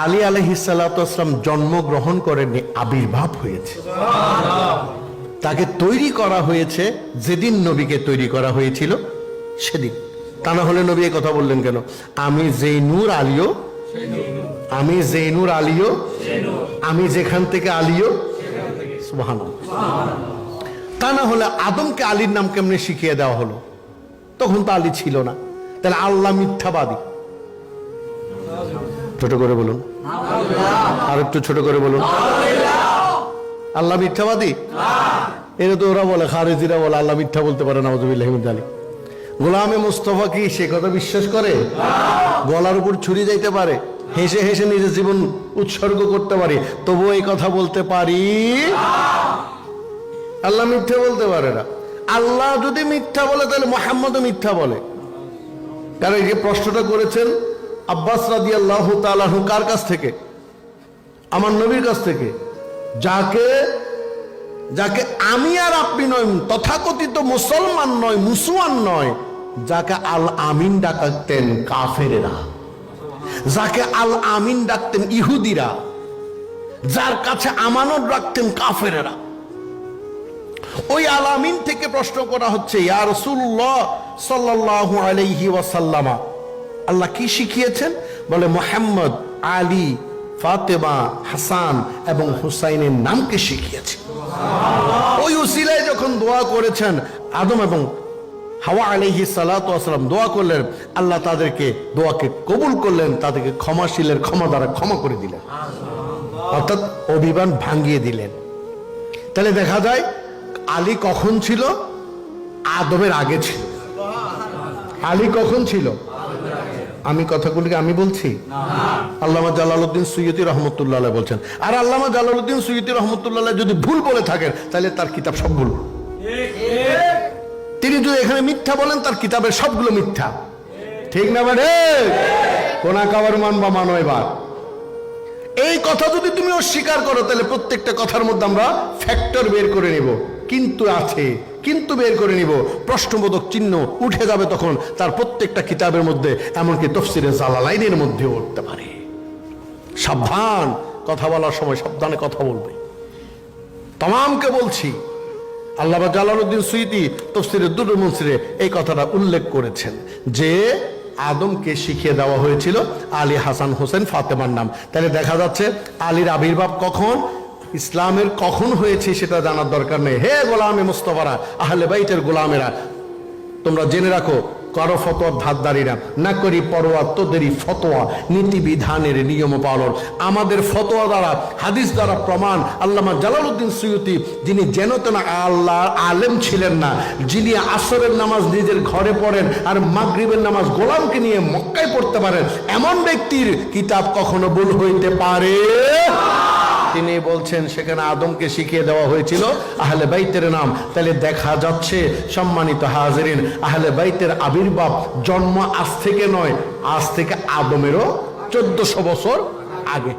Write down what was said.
আলী আলাইহিস সালাতু ওয়াস সালাম জন্মগ্রহণ করেননি, আবির্ভাব হয়েছে। তাকে তৈরি করা হয়েছে যেদিন নবীকে তৈরি করা হয়েছিল সেদিন। তা না হলে নবী এই কথা বললেন কেন, আমি জেনুর আলিও, আমি জেনুর আলিও, আমি যেখান থেকে আলিও, সুবহানাল্লাহ। তা না হলে আদমকে আলীর নাম কেমনে শিখিয়ে দেওয়া হলো? তখন তো আলী ছিল না। তাহলে আল্লাহ মিথ্যাবাদী। ছোট করে বলুন, আর একটু ছোট করে বলুন, আল্লাহ মিথ্যাবাদী? এটা তো ওরা বলে, খারেজিরা বলে আল্লাহ মিথ্যা বলতে পারে, নাউযুবিল্লাহি মিন যালিক। গোলামে মুস্তাফা কি সে কথা বিশ্বাস করে? গলার উপর ছুরি যাইতে পারে, হেসে হেসে নিজের জীবন উৎসর্গ করতে পারি, তবু এই কথা বলতে পারি আল্লাহ মিথ্যা বলতে পারে না। আল্লাহ যদি মিথ্যা বলে তাহলে মুহাম্মদও মিথ্যা বলে। কারণ এই যে প্রশ্নটা করেছেন আব্বাস রাদিয়াল্লাহু তাআলা আনহু, কার কাছ থেকে? আমার নবীর কাছ থেকে। যাকে যাকে আমি আর আপনি নয়, তথাকথিত মুসলমান নয়, মুসলমান নয়, যাকে আল আমিন ডাকতেন কাফেরেরা, যাকে আল আমিন ডাকতেন ইহুদিরা, যার কাছে আমানত রাখতেন কাফেরেরা, ওই আল আমিন থেকে প্রশ্ন করা হচ্ছে, ইয়া রাসূলুল্লাহ সাল্লাল্লাহু আলাইহি ওয়াসাল্লাম, আল্লাহ কি শিখিয়েছেন? বলে মুহাম্মদ, আলী, ফাতেমা, হাসান এবং হুসাইনের নামকে শিখিয়েছে। ওই উসিলায় যখন দোয়া করেছেন আদম এবং হাওয়া আলাইহিস সালাতু ওয়াস সালাম দোয়া করলেন, আল্লাহ তাদেরকে দোয়াকে কবুল করলেন, তাদেরকে ক্ষমাশীলের ক্ষমা দ্বারা ক্ষমা করে দিলেন, অর্থাৎ অভিমান ভাঙিয়ে দিলেন। তাহলে দেখা যায় আলী কখন ছিল? আদমের আগে ছিল। আলী কখন ছিল? আমি কথাগুলিকে আমি বলছি, আল্লামা জালালউদ্দিন সুয়ুতী রহমতুল্লাহ আলাইহি বলছেন। আর আল্লামা জালালউদ্দিন সুয়ুতী রহমতুল্লাহ আলাইহি যদি ভুল বলে থাকেন তাহলে তার কিতাব সব ভুল। তিনি যদি এখানে মিথ্যা বলেন তার কিতাবের সবগুলো মিথ্যা। ঠিক না মানে? কোনা কাবার মান বা মানো। এবার এই কথা যদি তুমি অস্বীকার করো তাহলে প্রত্যেকটা কথার মধ্যে আমরা ফ্যাক্টর বের করে নিব, কিন্তু আছে, কিন্তু বের করে নিব, প্রশ্নবোধক চিহ্ন উঠে যাবে তখন তার প্রত্যেকটা কিতাবের মধ্যে, এমনকি তাফসীরে জালালাইনের মধ্যেও উঠতে পারে। সাবধান, কথা বলার সময় সাবধানে কথা বলবে। তামামকে বলছি, আল্লামা জালালউদ্দিন সুয়ুতী তাফসীরে দুরুল মুনসিরে এই কথাটা উল্লেখ করেছেন যে আদমকে শিখিয়ে দেওয়া হয়েছিল আলী, হাসান, হোসেন, ফাতেমার নাম। তাহলে দেখা যাচ্ছে আলীর আবির্ভাব কখন, ইসলামের কখন হয়েছে সেটা জানার দরকার নেই। হে গোলামে মুস্তাফারা, আহলে বাইতের গোলামেরা, তোমরা জেনে রাখো, কারো ফতোয়ার ধারদারি না করি পরোয়া তোদেরই ফতোয়া, নীতি বিধানের নিয়ম পালন। আমাদের ফতোয়া দ্বারা, হাদিস দ্বারা প্রমাণ। আল্লামা জালালউদ্দিন সুয়ুতী, যিনি যেন তেন আল্লাহ আলেম ছিলেন না, যিনি আসরের নামাজ নিজের ঘরে পড়েন আর মাগরিবের নামাজ গোলামকে নিয়ে মক্কায় পড়তে পারেন, এমন ব্যক্তির কিতাব কখনো ভুল হইতে পারে? তিনি বলছেন সেখানে আদমকে শিখিয়ে দেওয়া হয়েছিল আহলে বাইতের নাম। তাহলে দেখা যাচ্ছে সম্মানিত হাজিরিন, আহলে বাইতের আবির্ভাব জন্ম আজ থেকে নয়, আজ থেকে আদমেরও 1400 বছর আগে।